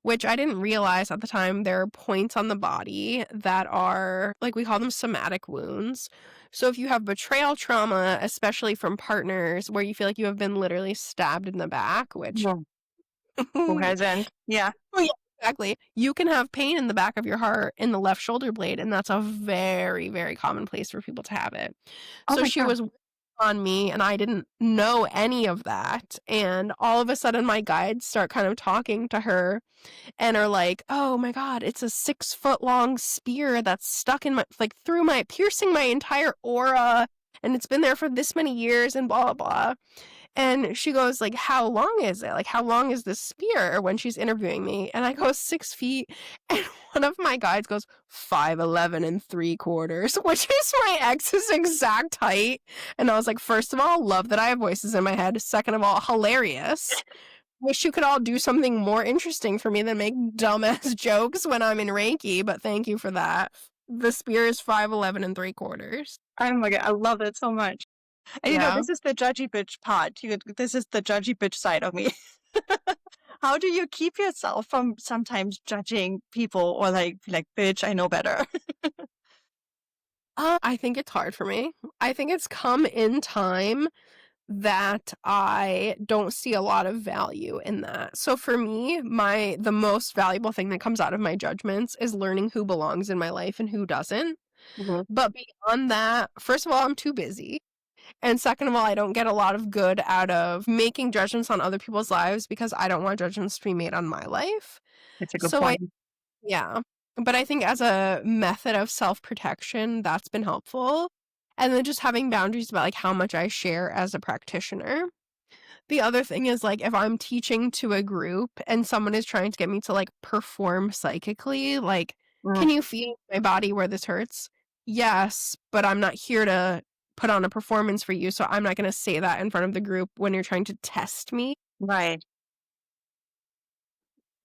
which I didn't realize at the time there are points on the body that are like we call them somatic wounds. So if you have betrayal trauma, especially from partners where you feel like you have been literally stabbed in the back, which Yeah. Who hasn't? Yeah. Oh, yeah, exactly. You can have pain in the back of your heart in the left shoulder blade, and that's a very, very common place for people to have it. Oh So my she God. was working on me, and I didn't know any of that. And all of a sudden, my guides start kind of talking to her and are like, "Oh my God, it's a 6 foot long spear that's stuck in my, like, through my, piercing my entire aura. And it's been there for this many years, and blah, blah, blah." And she goes like, "How long is it? Like, how long is this spear?" When she's interviewing me. And I go, 6 feet. And one of my guides goes, 5'11 3/4, which is my ex's exact height. And I was like, first of all, love that I have voices in my head. Second of all, hilarious. Wish you could all do something more interesting for me than make dumbass jokes when I'm in Reiki, but thank you for that. The spear is 5'11 3/4. Oh my God. I love it so much. And Yeah. this is the judgy bitch part. This is the judgy bitch side of me. How do you keep yourself from sometimes judging people or like bitch, I know better? I think it's hard for me. I think it's come in time that I don't see a lot of value in that. So for me, the most valuable thing that comes out of my judgments is learning who belongs in my life and who doesn't. Mhm. But beyond that, first of all, I'm too busy. And second of all, I don't get a lot of good out of making judgments on other people's lives because I don't want judgments to be made on my life. It's a good So point. yeah. But I think as a method of self-protection, that's been helpful. And then just having boundaries about, like, how much I share as a practitioner. The other thing is, like, if I'm teaching to a group and someone is trying to get me to, like, perform psychically, like, Mm, "Can you feel my body where this hurts?" "Yes, but I'm not here to put on a performance for you, so I'm not gonna say that in front of the group when you're trying to test me." right.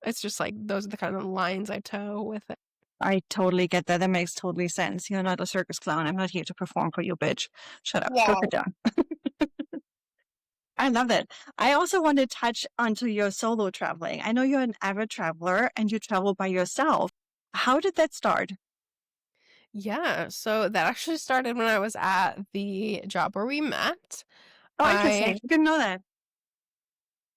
It's just, like, those are the kind of lines I toe with it. I totally get that. That makes totally sense. You're not a circus clown. I'm not here to perform for you, bitch. Shut up. Go Yeah. sit down. I love it. I also want to touch onto your solo traveling. I know you're an avid traveler and you travel by yourself. How did that start? Yeah, so that actually started when I was at the job where we met. Oh, I interesting. I didn't know that.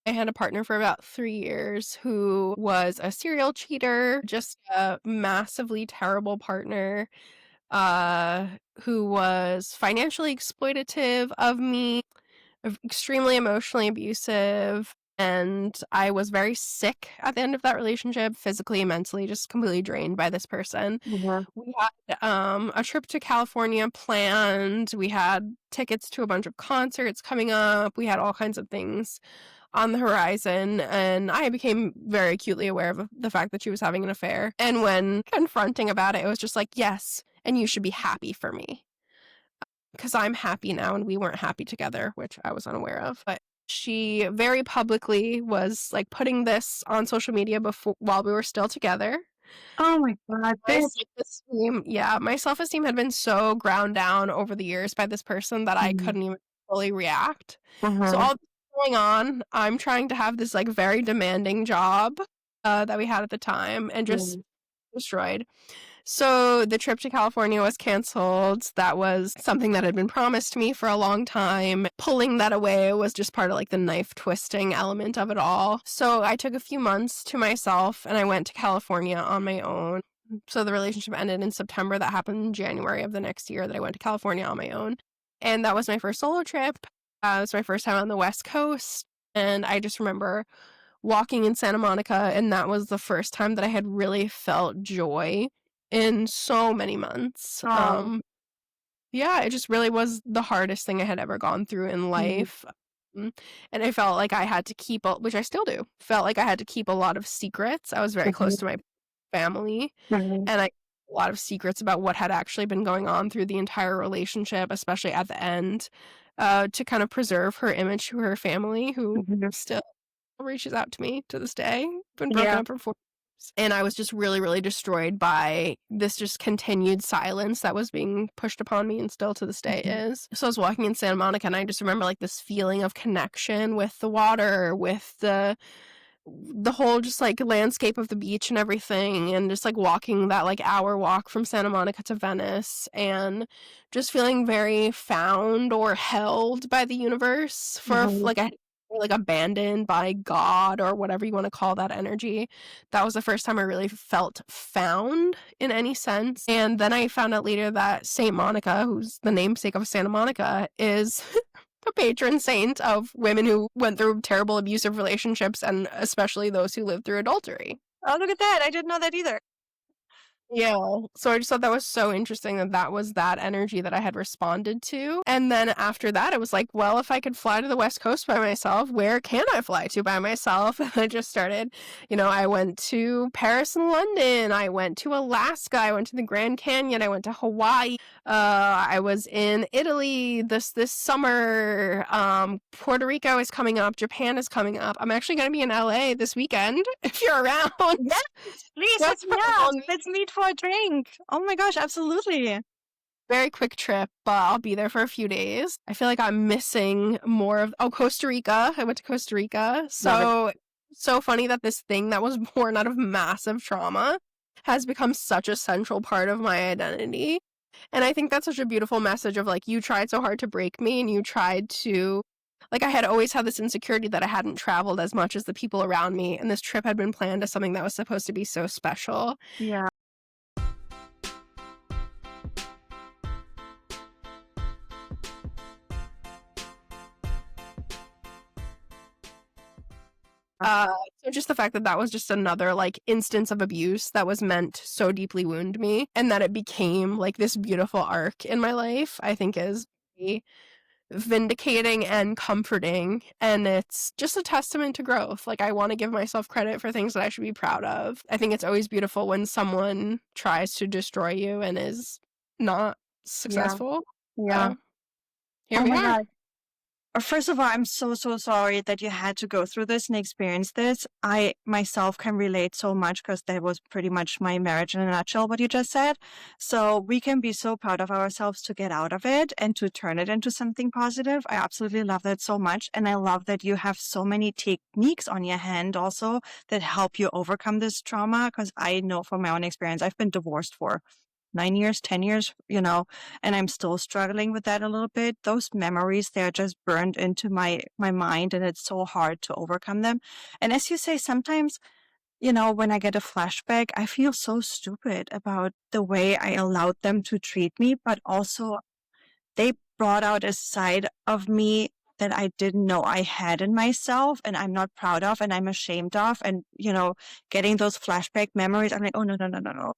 I had a partner for about 3 years who was a serial cheater, just a massively terrible partner, uh, who was financially exploitative of me, extremely emotionally abusive, and I was very sick at the end of that relationship, physically and mentally, just completely drained by this person. Mhm. We had, a trip to California planned, we had tickets to a bunch of concerts coming up, we had all kinds of things on the horizon, and I became very acutely aware of the fact that she was having an affair, and when confronting about it, it was just like, "Yes, and you should be happy for me, because 'cause I'm happy now and we weren't happy together," which I was unaware of, but she very publicly was, like, putting this on social media before while we were still together. Oh my God, My bitch. self-esteem yeah, my self-esteem had been so ground down over the years by this person that I Mhm. couldn't even fully react. So Mhm. all this going on, I'm trying to have this, like, very demanding job, that we had at the time and just Mhm. destroyed. So the trip to California was canceled. That was something that had been promised to me for a long time. Pulling that away was just part of like the knife twisting element of it all. So I took a few months to myself and I went to California on my own. So the relationship ended in September. That happened in January of the next year that I went to California on my own. And that was my first solo trip. It was my first time on the West Coast. And I just remember walking in Santa Monica, and that was the first time that I had really felt joy in so many months. Oh. Yeah, it just really was the hardest thing I had ever gone through in Mhm. life. And I felt like I had to keep a which I still do, felt like I had to keep a lot of secrets. I was very close Mhm. to my family, Mhm. and I a lot of secrets about what had actually been going on through the entire relationship, especially at the end, to kind of preserve her image to her family, who Mhm. still reaches out to me to this day. Been broken Yeah. up for 4 years, and I was just really, really destroyed by this just continued silence that was being pushed upon me and still to this day Mhm. is. So I was walking in Santa Monica, and I just remember, like, this feeling of connection with the water, with the whole just, like, landscape of the beach and everything, and just, like, walking that, like, hour walk from Santa Monica to Venice, and just feeling very found or held by the universe for Mhm. like, like, abandoned by God or whatever you wanna call that energy. That was the first time I really felt found in any sense, and then I found out later that Saint Monica, who's the namesake of Santa Monica, is a patron saint of women who went through terrible abusive relationships and especially those who lived through adultery. Oh, look at that. I didn't know that either. Yeah, so I just thought that was so interesting that that was that energy that I had responded to, and then after that, it was like, well, if I could fly to the West Coast by myself, where can I fly to by myself? And I just started, I went to Paris and London, I went to Alaska, I went to the Grand Canyon, I went to Hawaii, I was in Italy this summer, Puerto Rico is coming up, Japan is coming up. I'm actually gonna be in LA this weekend if you're around. Yes, please hit Just me for a up. long Let's meet for a drink. Oh my gosh, absolutely. very quick trip, but I'll be there for a few days. I feel like I'm missing more of Costa Rica. I went to Costa Rica. Love it. So funny that this thing that was born out of massive trauma has become such a central part of my identity. And I think that's such a beautiful message of like, you tried so hard to break me and you tried to like I had always had this insecurity that I hadn't traveled as much as the people around me. And this trip had been planned as something that was supposed to be so special. Yeah. Uh, so And just the fact that that was just another, like, instance of abuse that was meant to so deeply wound me, and that it became, like, this beautiful arc in my life, I think is very vindicating and comforting, and it's just a testament to growth. Like, I wanna give myself credit for things that I should be proud of. I think it's always beautiful when someone tries to destroy you and is not Yeah. successful. Yeah. So, here Oh we my are. God. First of all, I'm so, so sorry that you had to go through this and experience this. I myself can relate so much because that was pretty much my marriage in a nutshell, what you just said. So we can be so proud of ourselves to get out of it and to turn it into something positive. I absolutely love that so much. And I love that you have so many techniques on your hand also that help you overcome this trauma. Because I know from my own experience, I've been divorced for 9 years, 10 years, and I'm still struggling with that a little bit. Those memories, they're just burned into my mind and it's so hard to overcome them. And as you say, sometimes, when I get a flashback, I feel so stupid about the way I allowed them to treat me, but also they brought out a side of me that I didn't know I had in myself and I'm not proud of and I'm ashamed of. And, getting those flashback memories, I'm like, oh, no, no, no, no, no.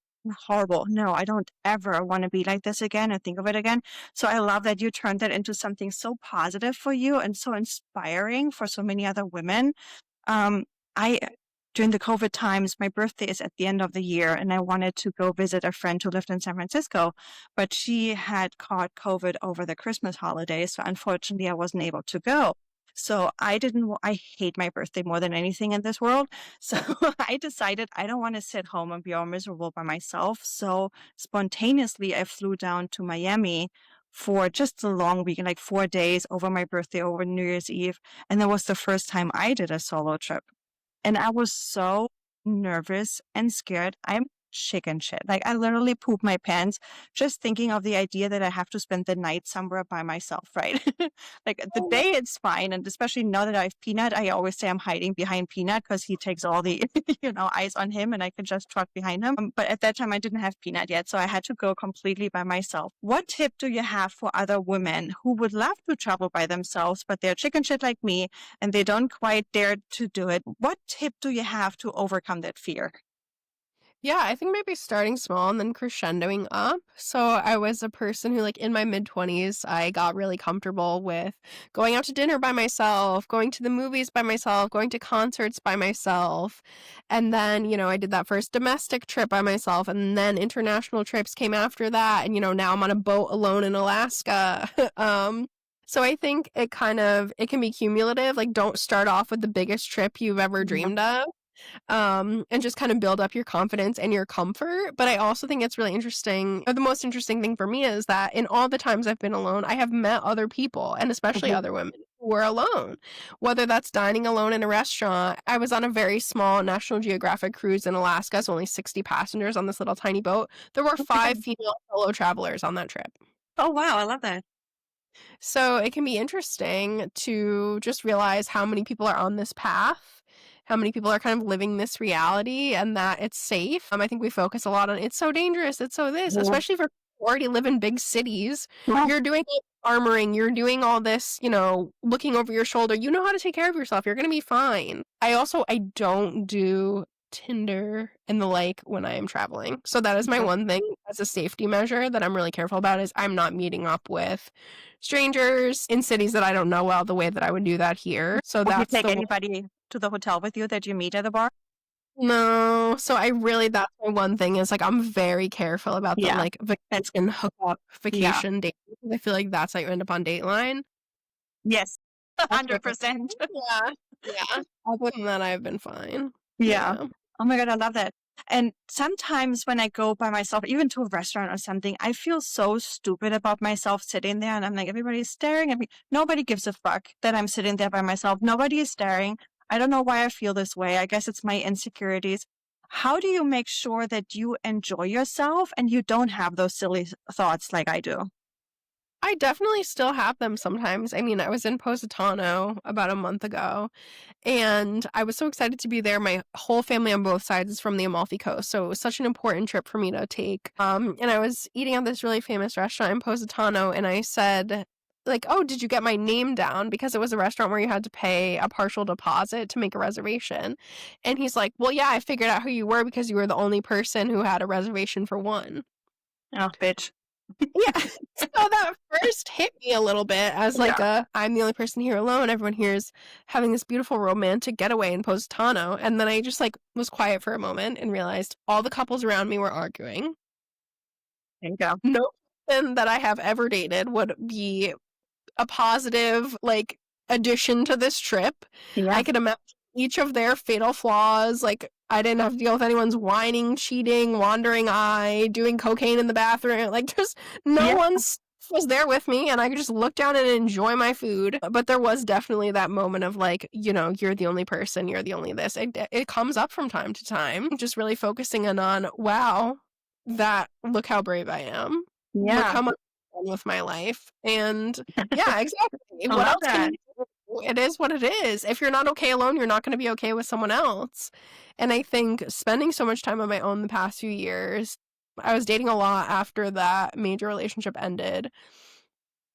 Horrible. No, I don't ever want to be like this again and think of it again. So I love that you turned that into something so positive for you and so inspiring for so many other women. Um, I during the COVID times, my birthday is at the end of the year, and I wanted to go visit a friend who lived in San Francisco, but she had caught COVID over the Christmas holidays, so unfortunately, I wasn't able to go. So I didn't. I hate my birthday more than anything in this world. So I decided I don't want to sit home and be all miserable by myself. So spontaneously, I flew down to Miami for just a long weekend, like 4 days over my birthday, over New Year's Eve. And that was the first time I did a solo trip. And I was so nervous and scared. I'm chicken shit. Like I literally pooped my pants just thinking of the idea that I have to spend the night somewhere by myself, right? Like the day it's fine. And especially now that I have Peanut, I always say I'm hiding behind Peanut because he takes all the, eyes on him and I can just trot behind him. But at that time I didn't have Peanut yet. So I had to go completely by myself. What tip do you have for other women who would love to travel by themselves, but they're chicken shit like me and they don't quite dare to do it? What tip do you have to overcome that fear? Yeah, I think maybe starting small and then crescendoing up. So I was a person who, like, in my mid-20s, I got really comfortable with going out to dinner by myself, going to the movies by myself, going to concerts by myself. And then, I did that first domestic trip by myself, and then international trips came after that. And, now I'm on a boat alone in Alaska. So I think it can be cumulative. Like, don't start off with the biggest trip you've ever Yeah. dreamed of, and just kind of build up your confidence and your comfort. But I also think it's really interesting. Or the most interesting thing for me is that in all the times I've been alone, I have met other people, and especially Mhm. other women who were alone. Whether that's dining alone in a restaurant, I was on a very small National Geographic cruise in Alaska, so only 60 passengers on this little tiny boat. There were Oh my 5 God. female solo travelers on that trip. Oh, wow. I love that. So it can be interesting to just realize how many people are on this path, how many people are kind of living this reality and that it's safe. I think we focus a lot on it's so dangerous, it's so this, Yeah. especially for people who already live in big cities. Yeah. You're doing all this armoring, you're doing all this, looking over your shoulder. You know how to take care of yourself. You're going to be fine. I don't do Tinder and the like when I am traveling. So that is my Yeah. one thing as a safety measure that I'm really careful about is I'm not meeting up with strangers in cities that I don't know well the way that I would do that here. So Would you that's take the one. anybody to the hotel with you that you meet at the bar? No. So I really that's my one thing is, like, I'm very careful about the, Yeah. like, That's, vacation hookup, yeah. vacation date, because I feel like that's how you end up on Dateline. Yes. That's what 100%. Yeah. Yeah. Other than that, I've been fine. Yeah. Yeah. Oh my God, I love that. And sometimes when I go by myself, even to a restaurant or something, I feel so stupid about myself sitting there and I'm like, everybody's staring at me. Nobody gives a fuck that I'm sitting there by myself. Nobody is staring. I don't know why I feel this way. I guess it's my insecurities. How do you make sure that you enjoy yourself and you don't have those silly thoughts like I do? I definitely still have them sometimes. I mean, I was in Positano about a month ago, and I was so excited to be there. My whole family on both sides is from the Amalfi Coast, so it was such an important trip for me to take. And I was eating at this really famous restaurant in Positano, and I said like, "Oh, did you get my name down?" Because it was a restaurant where you had to pay a partial deposit to make a reservation. And he's like, "Well, yeah, I figured out who you were because you were the only person who had a reservation for one." Oh, bitch. Yeah. So that first hit me a little bit as Yeah. like I'm the only person here alone. Everyone here is having this beautiful romantic getaway in Positano. And then I just like was quiet for a moment and realized all the couples around me were arguing. There you go. No person that I have ever dated would be a positive, like, addition to this trip. I Yeah. could imagine each of their fatal flaws, like, I didn't have to deal with anyone's whining, cheating, wandering eye, doing cocaine in the bathroom, like, just no Yeah. one's was there with me, and I could just look down and enjoy my food, but there was definitely that moment of, like, you're the only person, you're the only this. It comes up from time to time, just really focusing in on, "Wow, that look how brave I am. Look Yeah. how much I've done with my life," and yeah, exactly. I What love else can that. you do? It is what it is. If you're not okay alone, you're not gonna be okay with someone else. And I think spending so much time on my own the past few years, I was dating a lot after that major relationship ended.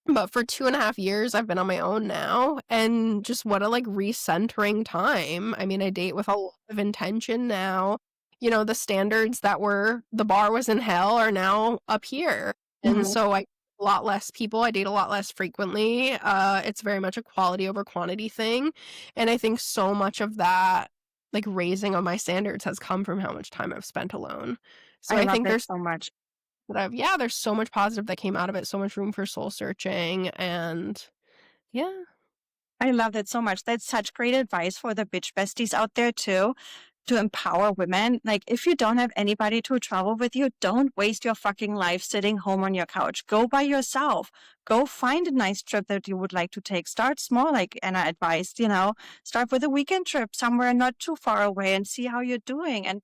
But for 2.5 years, I've been on my own now, and just what a, like, recentering time. I mean, I date with a lot of intention now. The standards that were the bar was in hell are now up here, and Mhm. so I a lot less people, I date a lot less frequently. It's very much a quality over quantity thing, and I think so much of that, like, raising of my standards has come from how much time I've spent alone. So I I love think that there's so much. yeah, there's so much positive that came out of it, so much room for soul searching, and yeah. I love that so much. That's such great advice for the bitch besties out there too, to empower women. Like, if you don't have anybody to travel with you, don't waste your fucking life sitting home on your couch. Go by yourself. Go find a nice trip that you would like to take. Start small, like Anna advised, start with a weekend trip somewhere not too far away and see how you're doing. And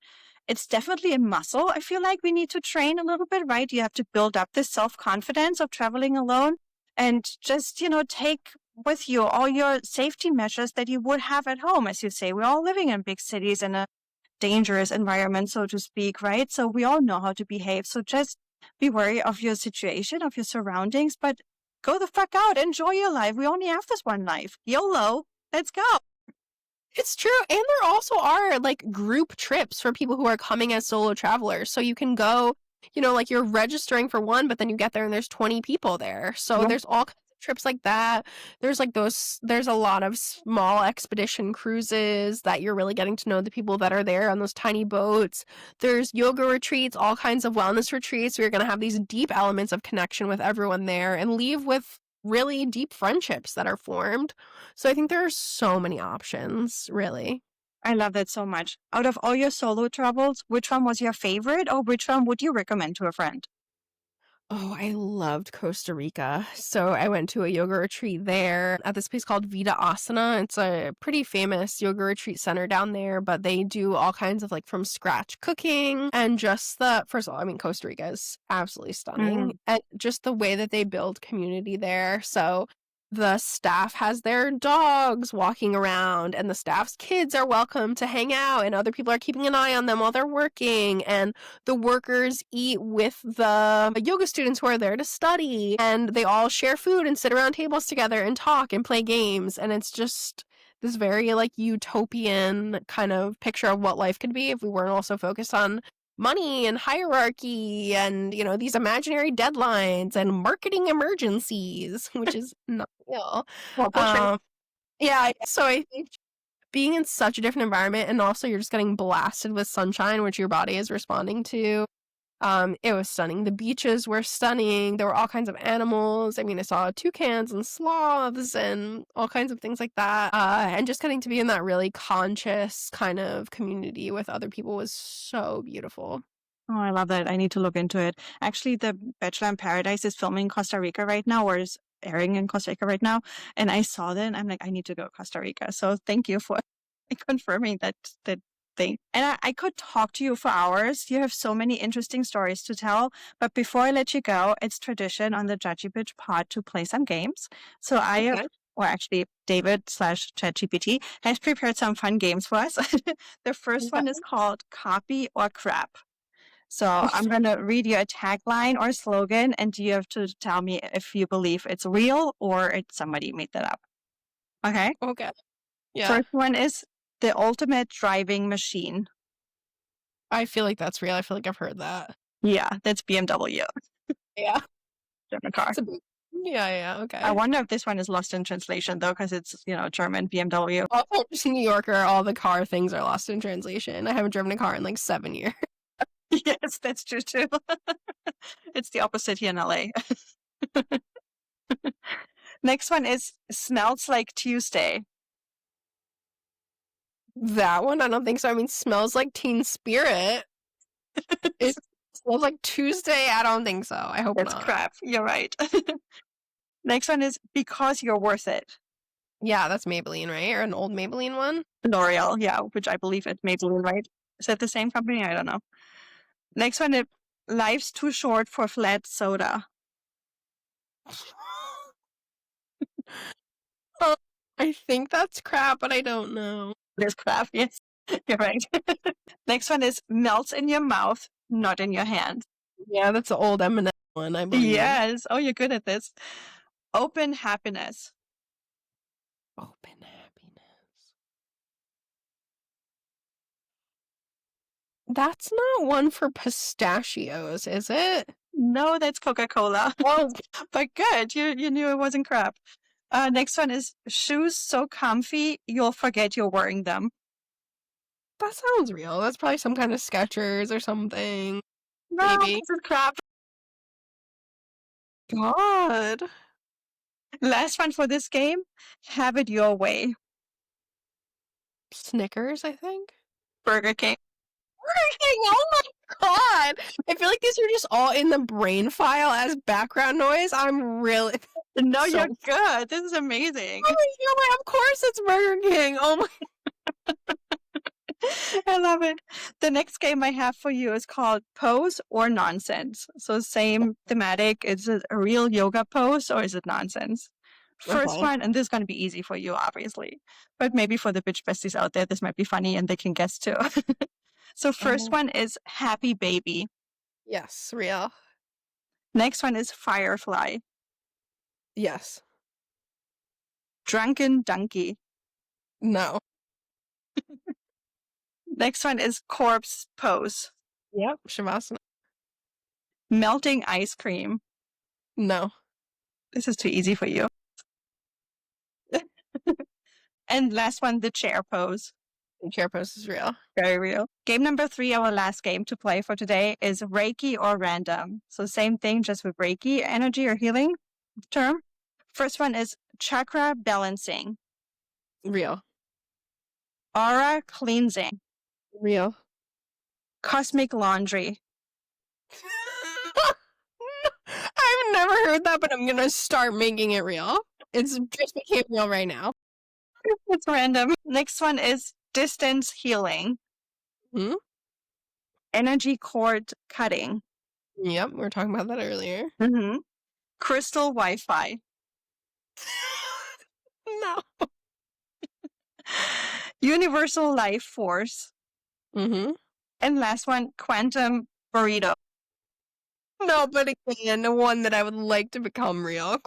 it's definitely a muscle. I feel like we need to train a little bit, right? You have to build up this self-confidence of traveling alone and just, take with you all your safety measures that you would have at home. As you say, we're all living in big cities in a dangerous environment, so to speak, right? So we all know how to behave. So just be wary of your situation, of your surroundings, but go the fuck out, enjoy your life. We only have this one life. YOLO, let's go. It's true, and there also are, like, group trips for people who are coming as solo travelers, so you can go, like, you're registering for one, but then you get there and there's 20 people there, so Yeah, there's all kinds of trips like that. There's a lot of small expedition cruises that you're really getting to know the people that are there on those tiny boats. There's yoga retreats, all kinds of wellness retreats where you're gonna have these deep elements of connection with everyone there and leave with really deep friendships that are formed. So I think there are so many options, really. I love that so much. Out of all your solo travels, which one was your favorite, or which one would you recommend to a friend? Oh, I loved Costa Rica. So I went to a yoga retreat there at this place called Vita Asana. It's a pretty famous yoga retreat center down there, but they do all kinds of like from scratch cooking and just first of all, I mean, Costa Rica is absolutely stunning Mm, and just the way that they build community there. So the staff has their dogs walking around and the staff's kids are welcome to hang out and other people are keeping an eye on them while they're working and the workers eat with the yoga students who are there to study and they all share food and sit around tables together and talk and play games and it's just this very like utopian kind of picture of what life could be if we weren't also focused on money and hierarchy and these imaginary deadlines and marketing emergencies which is not real. well, bullshit. um yeah, so I think being in such a different environment and also you're just getting blasted with sunshine which your body is responding to. It was stunning. The beaches were stunning. There were all kinds of animals. I mean, I saw toucans and sloths and all kinds of things like that. And just getting to be in that really conscious kind of community with other people was so beautiful. Oh, I love that. I need to look into it. Actually, The Bachelor in Paradise is filming in Costa Rica right now, or is airing in Costa Rica right now. And I saw that and I'm like, I need to go to Costa Rica. So thank you for confirming that thing. And I could talk to you for hours. You have so many interesting stories to tell. But before I let you go, it's tradition on the Judgy Bitch pod to play some games. So Okay. or actually David slash ChatGPT has prepared some fun games for us. The first one is Okay. called Copy or Crap. So I'm going to read you a tagline or slogan, and you have to tell me if you believe it's real or it's somebody made that up. Okay? Okay. Yeah. First one is the ultimate driving machine. I feel like that's real. I feel like I've heard that. Yeah, that's BMW. Yeah. German car. It's a big... Yeah, I okay. wonder if this one is lost in translation, though, because it's, German BMW. Also, just New Yorker, all the car things are lost in translation. I haven't driven a car in like 7 years. Yes, that's true, too. It's the opposite here in LA. Next one is smells like Tuesday. That one? I don't think so. I mean, smells like Teen Spirit. It smells like Tuesday? I don't think so. I hope That's not. crap. You're right. Next one is because you're worth it. Yeah, that's Maybelline, right? Or an old Maybelline one? L'Oreal, yeah, which I believe it's Maybelline, right? Is that the same company? I don't know. Next one is life's too short for flat soda. I think that's crap, but I don't know. There's crap, yes. You're right. Next one is melts in your mouth, not in your hand. Yeah, that's the old M&M one, I believe. Yes. Oh, you're good at this. Open happiness. Open happiness. That's not one for pistachios, is it? No, that's Coca-Cola. Oh, But good. You knew it wasn't crap. Next one is shoes so comfy you'll forget you're wearing them. that sounds real. That's probably some kind of Skechers or something. No, Maybe. this is crap. God. Last one for this game, have it your way. Snickers, I think. Burger King. Burger King, oh my god! I feel like these are just all in the brain file as background noise. I'm really... No, So- you're good. This is amazing. Oh my god, of course it's Burger King! Oh my... I love it. The next game I have for you is called Pose or Nonsense. So same thematic. Is it a real yoga pose or is it nonsense? First Okay. one, and this is going to be easy for you, obviously. But maybe for the bitch besties out there, this might be funny and they can guess too. So first one is Happy Baby. Yes, real. Next one is Firefly. Yes. Drunken Donkey. No. Next one is Corpse Pose. Yep. Shavasana. Melting Ice Cream. No. This is too easy for you. And last one, the chair pose. Chair pose is real. Very real. Game number 3, our last game to play for today, is Reiki or random. So same thing, just with Reiki energy or healing term. First one is chakra balancing, Real. aura cleansing, Real. cosmic laundry. I've never heard that, but I'm gonna start making it real. It's just became real right now. It's random. Next one is distance healing, Hmm? energy cord cutting, Yep, we were talking about that earlier. crystal Wi-Fi, No. universal life force, Mm-hmm. and last one, quantum burrito. No, but again, the one that I would like to become real.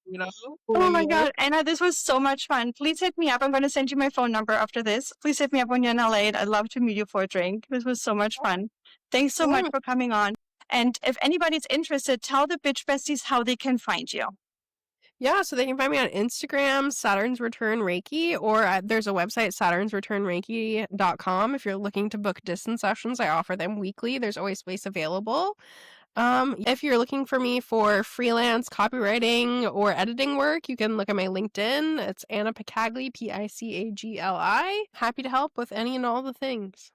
You know? Oh my god, Anna, this was so much fun. Please hit me up. I'm going to send you my phone number after this. Please hit me up when you're in LA. I'd love to meet you for a drink. This was so much fun. Thanks so much for coming on. And if anybody's interested, tell the bitch besties how they can find you. Yeah, so they can find me on Instagram, Saturn's Return Reiki, or there's a website, saturnsreturnreiki.com. If you're looking to book distance sessions, I offer them weekly. There's always space available. If you're looking for me for freelance copywriting or editing work, you can look at my LinkedIn. It's Anna Picagli, Picagli. Happy to help with any and all the things.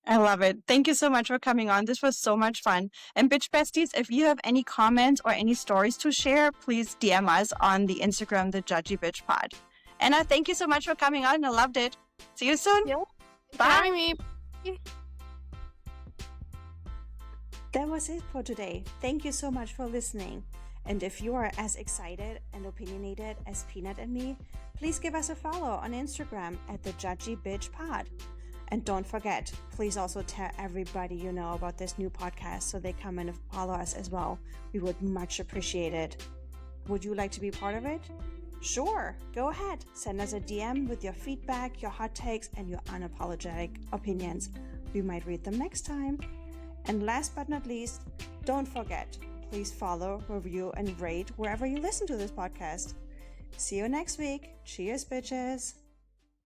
I love it. Thank you so much for coming on. This was so much fun. And bitch besties, if you have any comments or any stories to share, please DM us on the Instagram, the Judgy Bitch Pod. Anna, thank you so much for coming on. I loved it. See you soon. Yeah. Bye. Me. That was it for today. Thank you so much for listening. And if you are as excited and opinionated as Peanut and me, please give us a follow on Instagram at the Judgy Bitch Pod. And don't forget, please also tell everybody you know about this new podcast so they come and follow us as well. We would much appreciate it. Would you like to be part of it? Sure, go ahead. Send us a DM with your feedback, your hot takes, and your unapologetic opinions. We might read them next time. And last but not least, don't forget, please follow, review, and rate wherever you listen to this podcast. See you next week. Cheers, bitches.